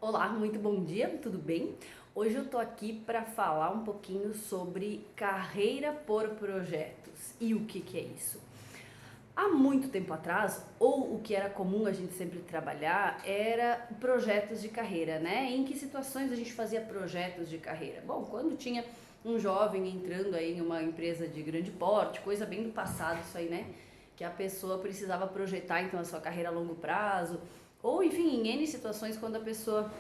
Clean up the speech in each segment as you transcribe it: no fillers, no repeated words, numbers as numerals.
Olá, muito bom dia, tudo bem? Hoje eu tô aqui para falar um pouquinho sobre carreira por projetos. E o que é isso? Há muito tempo atrás, ou o que era comum a gente sempre trabalhar, era projetos de carreira, né? Em que situações a gente fazia projetos de carreira? Bom, quando tinha um jovem entrando aí em uma empresa de grande porte, coisa bem do passado isso aí, né? Que a pessoa precisava projetar então a sua carreira a longo prazo, ou enfim, em N situações quando a pessoa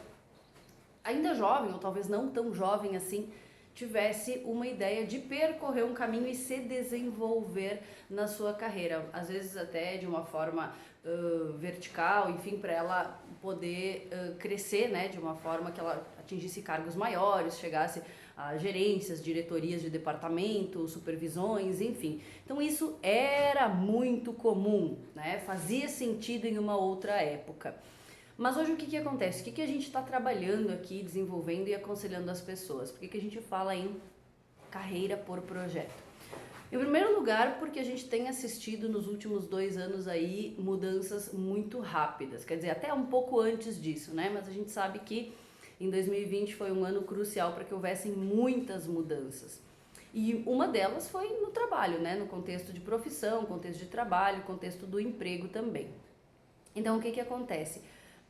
ainda jovem, ou talvez não tão jovem assim, tivesse uma ideia de percorrer um caminho e se desenvolver na sua carreira, às vezes até de uma forma vertical, enfim, para ela poder crescer, né, de uma forma que ela atingisse cargos maiores, chegasse a gerências, diretorias de departamento, supervisões, enfim. Então isso era muito comum, né, fazia sentido em uma outra época. Mas hoje o que acontece? O que a gente está trabalhando aqui, desenvolvendo e aconselhando as pessoas? Por que a gente fala em carreira por projeto? Em primeiro lugar, porque a gente tem assistido nos últimos 2 anos aí mudanças muito rápidas, quer dizer, até um pouco antes disso, né? Mas a gente sabe que em 2020 foi um ano crucial para que houvessem muitas mudanças. E uma delas foi no trabalho, né? No contexto de profissão, contexto de trabalho, contexto do emprego também. Então o que acontece?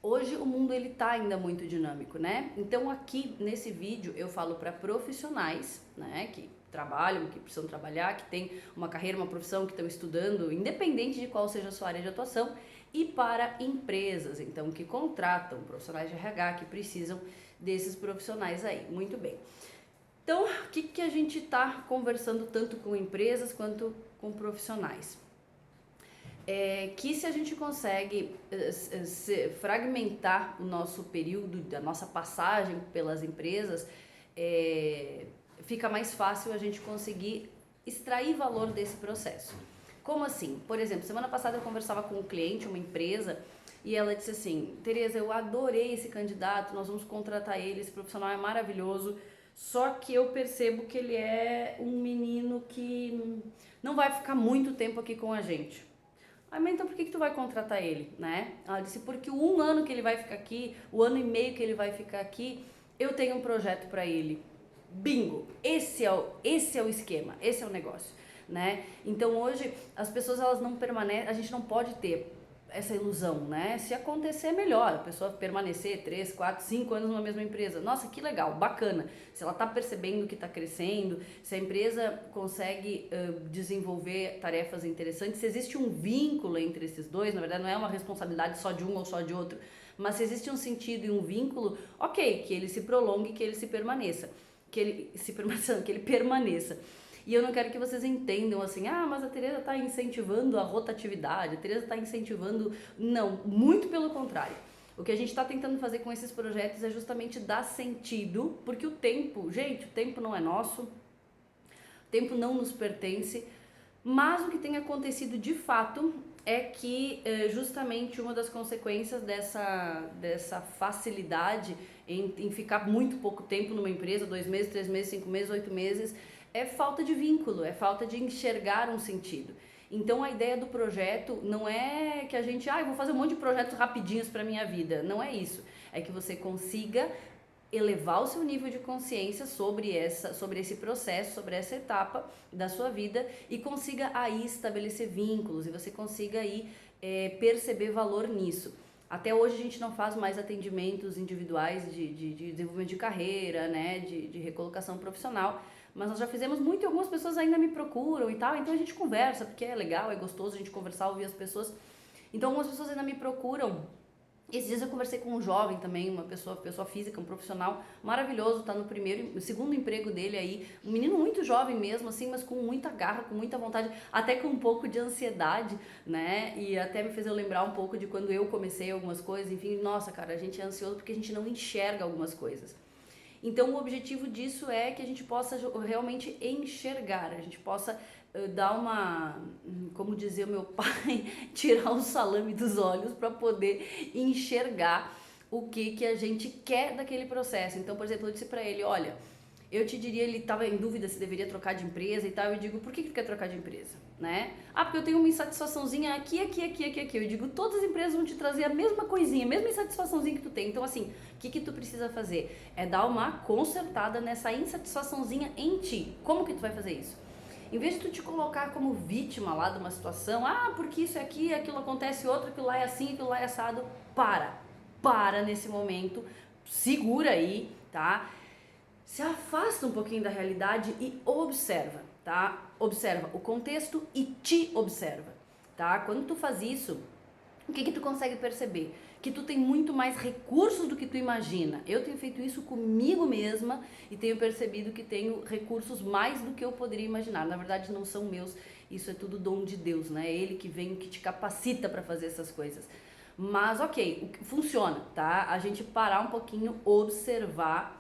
Hoje o mundo ele tá ainda muito dinâmico, né? Então aqui nesse vídeo eu falo para profissionais, né, que trabalham, que precisam trabalhar, que têm uma carreira, uma profissão, que estão estudando, independente de qual seja a sua área de atuação, e para empresas, então que contratam profissionais de RH que precisam desses profissionais aí. Muito bem. Então, o que a gente está conversando tanto com empresas quanto com profissionais? Que se a gente consegue fragmentar o nosso período, da nossa passagem pelas empresas, fica mais fácil a gente conseguir extrair valor desse processo. Como assim? Por exemplo, semana passada eu conversava com um cliente, uma empresa, e ela disse assim: Tereza, eu adorei esse candidato, nós vamos contratar ele, esse profissional é maravilhoso, só que eu percebo que ele é um menino que não vai ficar muito tempo aqui com a gente. Ah, mas então por que tu vai contratar ele, né? Ela disse, porque o 1 ano que ele vai ficar aqui, o ano e meio que ele vai ficar aqui, eu tenho um projeto para ele. Bingo! Esse é o esquema, esse é o negócio, né? Então hoje as pessoas elas não permanecem, a gente não pode ter essa ilusão, né? Se acontecer, melhor. A pessoa permanecer 3, 4, 5 anos numa mesma empresa. Nossa, que legal, bacana. Se ela está percebendo que está crescendo, se a empresa consegue desenvolver tarefas interessantes, se existe um vínculo entre esses dois, na verdade não é uma responsabilidade só de um ou só de outro, mas se existe um sentido e um vínculo, ok, que ele se prolongue, que ele se permaneça. Que ele se permaneça, que ele permaneça. E eu não quero que vocês entendam assim, ah, mas a Tereza está incentivando a rotatividade, a Tereza está incentivando... Não, muito pelo contrário. O que a gente está tentando fazer com esses projetos é justamente dar sentido, porque o tempo, gente, o tempo não é nosso, o tempo não nos pertence, mas o que tem acontecido de fato é que justamente uma das consequências dessa facilidade em ficar muito pouco tempo numa empresa, 2 meses, 3 meses, 5 meses, 8 meses, é falta de vínculo, é falta de enxergar um sentido. Então a ideia do projeto não é que a gente, eu vou fazer um monte de projetos rapidinhos para minha vida, não é isso. É que você consiga elevar o seu nível de consciência sobre esse processo, sobre essa etapa da sua vida e consiga aí estabelecer vínculos e você consiga aí perceber valor nisso. Até hoje a gente não faz mais atendimentos individuais de desenvolvimento de carreira, né, de recolocação profissional, mas nós já fizemos muito e algumas pessoas ainda me procuram e tal, então a gente conversa, porque é legal, é gostoso a gente conversar, ouvir as pessoas. Então algumas pessoas ainda me procuram. Esses dias eu conversei com um jovem também, uma pessoa física, um profissional maravilhoso, tá no segundo emprego dele aí, um menino muito jovem mesmo, assim, mas com muita garra, com muita vontade, até com um pouco de ansiedade, né, e até me fez eu lembrar um pouco de quando eu comecei algumas coisas, enfim, nossa, cara, a gente é ansioso porque a gente não enxerga algumas coisas. Então o objetivo disso é que a gente possa realmente enxergar, a gente possa dar uma, como dizia o meu pai, tirar o salame dos olhos para poder enxergar o que a gente quer daquele processo. Então, por exemplo, eu disse para ele, olha, eu te diria, ele estava em dúvida se deveria trocar de empresa e tal, eu digo, por que tu quer trocar de empresa? né? Ah, porque eu tenho uma insatisfaçãozinha aqui. Eu digo, todas as empresas vão te trazer a mesma coisinha, a mesma insatisfaçãozinha que tu tem. Então, assim, o que tu precisa fazer? É dar uma consertada nessa insatisfaçãozinha em ti. Como que tu vai fazer isso? Em vez de tu te colocar como vítima lá de uma situação, porque isso é aqui, aquilo acontece outro, aquilo lá é assim, aquilo lá é assado, para nesse momento, segura aí, tá? Se afasta um pouquinho da realidade e observa, tá? Observa o contexto e te observa, tá? Quando tu faz isso, o que tu consegue perceber? Que tu tem muito mais recursos do que tu imagina. Eu tenho feito isso comigo mesma e tenho percebido que tenho recursos mais do que eu poderia imaginar. Na verdade, não são meus, isso é tudo dom de Deus, né? É Ele que vem, que te capacita para fazer essas coisas. Mas, ok, funciona, tá? A gente parar um pouquinho, observar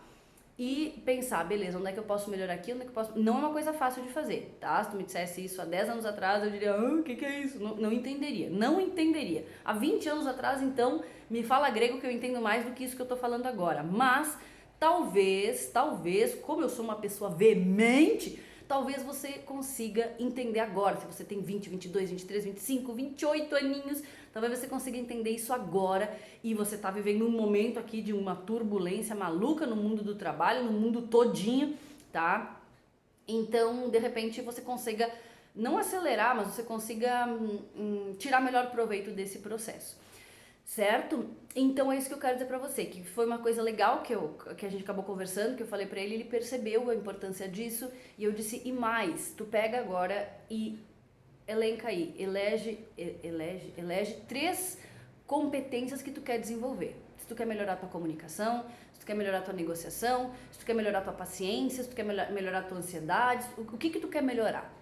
e pensar, beleza, onde é que eu posso melhorar aqui, onde é que eu posso... Não é uma coisa fácil de fazer, tá? Se tu me dissesse isso há 10 anos atrás, eu diria, o que é isso? Não entenderia. Há 20 anos atrás, então, me fala grego que eu entendo mais do que isso que eu tô falando agora. Mas, talvez, como eu sou uma pessoa veemente, talvez você consiga entender agora. Se você tem 20, 22, 23, 25, 28 aninhos, talvez você consiga entender isso agora e você tá vivendo um momento aqui de uma turbulência maluca no mundo do trabalho, no mundo todinho, tá? Então, de repente, você consiga não acelerar, mas você consiga tirar melhor proveito desse processo. Certo? Então é isso que eu quero dizer pra você, que foi uma coisa legal que a gente acabou conversando, que eu falei pra ele, ele percebeu a importância disso, e eu disse, e mais, tu pega agora e elenca aí, elege 3 competências que tu quer desenvolver. Se tu quer melhorar a tua comunicação, se tu quer melhorar a tua negociação, se tu quer melhorar a tua paciência, se tu quer melhorar a tua ansiedade, o que tu quer melhorar?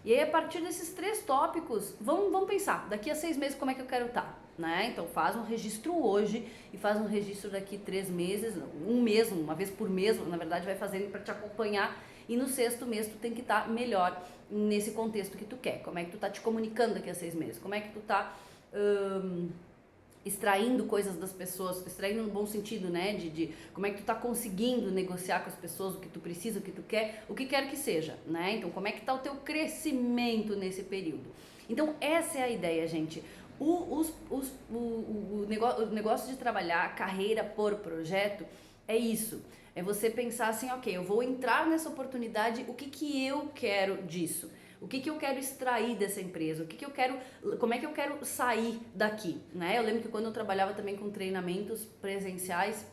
E aí, a partir desses 3 tópicos, vamos pensar, daqui a 6 meses como é que eu quero estar, né? Então, faz um registro hoje e faz um registro daqui 3 meses, um mês, uma vez por mês, na verdade, vai fazendo para te acompanhar. E no 6º mês, tu tem que estar melhor nesse contexto que tu quer. Como é que tu tá te comunicando daqui a 6 meses? Como é que tu tá... extraindo coisas das pessoas, extraindo no bom sentido, né, de como é que tu tá conseguindo negociar com as pessoas o que tu precisa, o que tu quer, o que quer que seja, né, então como é que tá o teu crescimento nesse período. Então essa é a ideia, gente. O negócio de trabalhar a carreira por projeto é isso, é você pensar assim, ok, eu vou entrar nessa oportunidade, o que eu quero disso? O que eu quero extrair dessa empresa? Como é que eu quero sair daqui, né? Eu lembro que quando eu trabalhava também com treinamentos presenciais,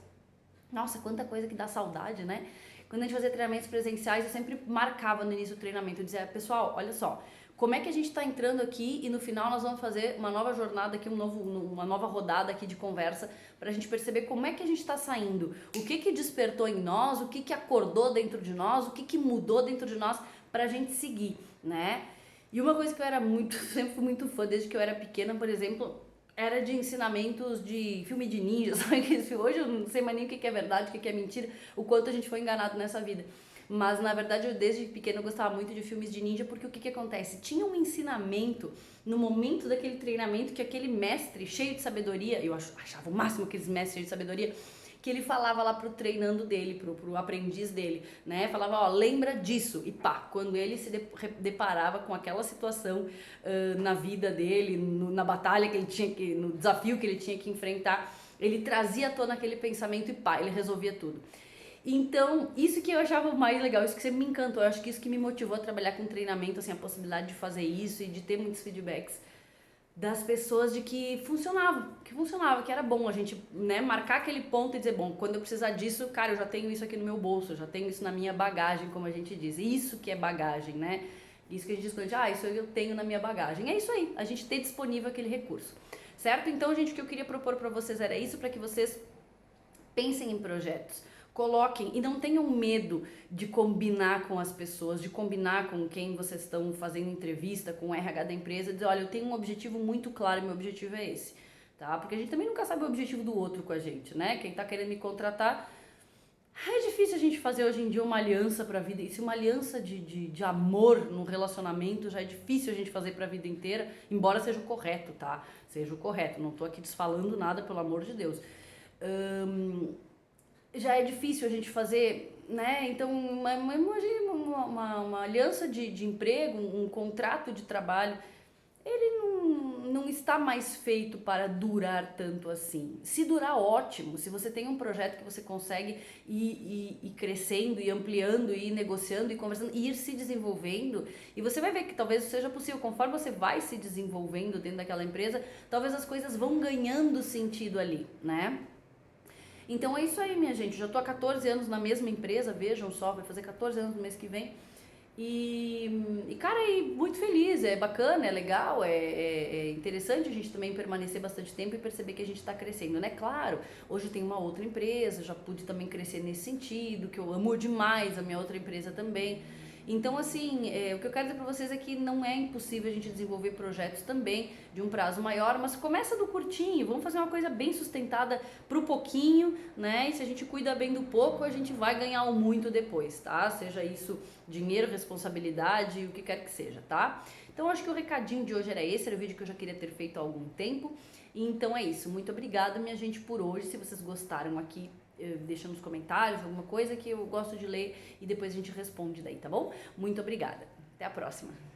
nossa, quanta coisa que dá saudade, né? Quando a gente fazia treinamentos presenciais, eu sempre marcava no início do treinamento, eu dizia, pessoal, olha só, como é que a gente está entrando aqui e no final nós vamos fazer uma nova jornada aqui, uma nova rodada aqui de conversa para a gente perceber como é que a gente está saindo, o que despertou em nós, o que acordou dentro de nós, o que mudou dentro de nós para a gente seguir, né? E uma coisa que eu era sempre fui muito fã desde que eu era pequena, por exemplo, era de ensinamentos de filme de ninja, sabe? Hoje eu não sei mais nem o que é verdade, o que é mentira, o quanto a gente foi enganado nessa vida. Mas, na verdade, eu desde pequena eu gostava muito de filmes de ninja, porque o que acontece? Tinha um ensinamento no momento daquele treinamento que aquele mestre cheio de sabedoria, eu achava o máximo aqueles mestres cheios de sabedoria, que ele falava lá pro treinando dele, pro aprendiz dele, né? Falava, ó, lembra disso. E pá, quando ele se deparava com aquela situação na vida dele, na batalha que ele tinha que, no desafio que ele tinha que enfrentar, ele trazia à tona aquele pensamento e pá, ele resolvia tudo. Então, isso que eu achava mais legal, isso que sempre me encantou, eu acho que isso que me motivou a trabalhar com treinamento, assim, a possibilidade de fazer isso e de ter muitos feedbacks das pessoas de que funcionava, que era bom a gente, né, marcar aquele ponto e dizer, bom, quando eu precisar disso, cara, eu já tenho isso aqui no meu bolso, eu já tenho isso na minha bagagem, como a gente diz, isso que é bagagem, né, isso que a gente diz quando a gente, isso eu tenho na minha bagagem, é isso aí, a gente ter disponível aquele recurso, certo? Então, gente, o que eu queria propor para vocês era isso, para que vocês pensem em projetos, coloquem e não tenham medo de combinar com as pessoas, de combinar com quem vocês estão fazendo entrevista, com o RH da empresa, dizer, olha, eu tenho um objetivo muito claro, meu objetivo é esse, tá? Porque a gente também nunca sabe o objetivo do outro com a gente, né? Quem tá querendo me contratar, é difícil a gente fazer hoje em dia uma aliança pra vida, e se uma aliança de amor num relacionamento já é difícil a gente fazer pra vida inteira, embora seja o correto, tá? Seja o correto, não tô aqui desfalando nada, pelo amor de Deus. Já é difícil a gente fazer né? Então, imagine uma aliança de emprego, um contrato de trabalho, ele não está mais feito para durar tanto assim. Se durar, ótimo. Se você tem um projeto que você consegue ir crescendo, e ampliando, e ir negociando, e conversando, e ir se desenvolvendo, e você vai ver que talvez seja possível, conforme você vai se desenvolvendo dentro daquela empresa, talvez as coisas vão ganhando sentido ali, né? Então é isso aí, minha gente. Eu já tô há 14 anos na mesma empresa, vejam só, vai fazer 14 anos no mês que vem. Cara, muito feliz, é bacana, é legal, é interessante a gente também permanecer bastante tempo e perceber que a gente está crescendo, né? Claro, hoje tem uma outra empresa, já pude também crescer nesse sentido, que eu amo demais a minha outra empresa também. Então, assim, o que eu quero dizer para vocês é que não é impossível a gente desenvolver projetos também de um prazo maior, mas começa do curtinho, vamos fazer uma coisa bem sustentada pro pouquinho, né? E se a gente cuida bem do pouco, a gente vai ganhar o muito depois, tá? Seja isso dinheiro, responsabilidade, o que quer que seja, tá? Então, acho que o recadinho de hoje era esse, era o vídeo que eu já queria ter feito há algum tempo. Então é isso, muito obrigada, minha gente, por hoje. Se vocês gostaram aqui, deixa nos comentários alguma coisa que eu gosto de ler e depois a gente responde daí, tá bom? Muito obrigada. Até a próxima.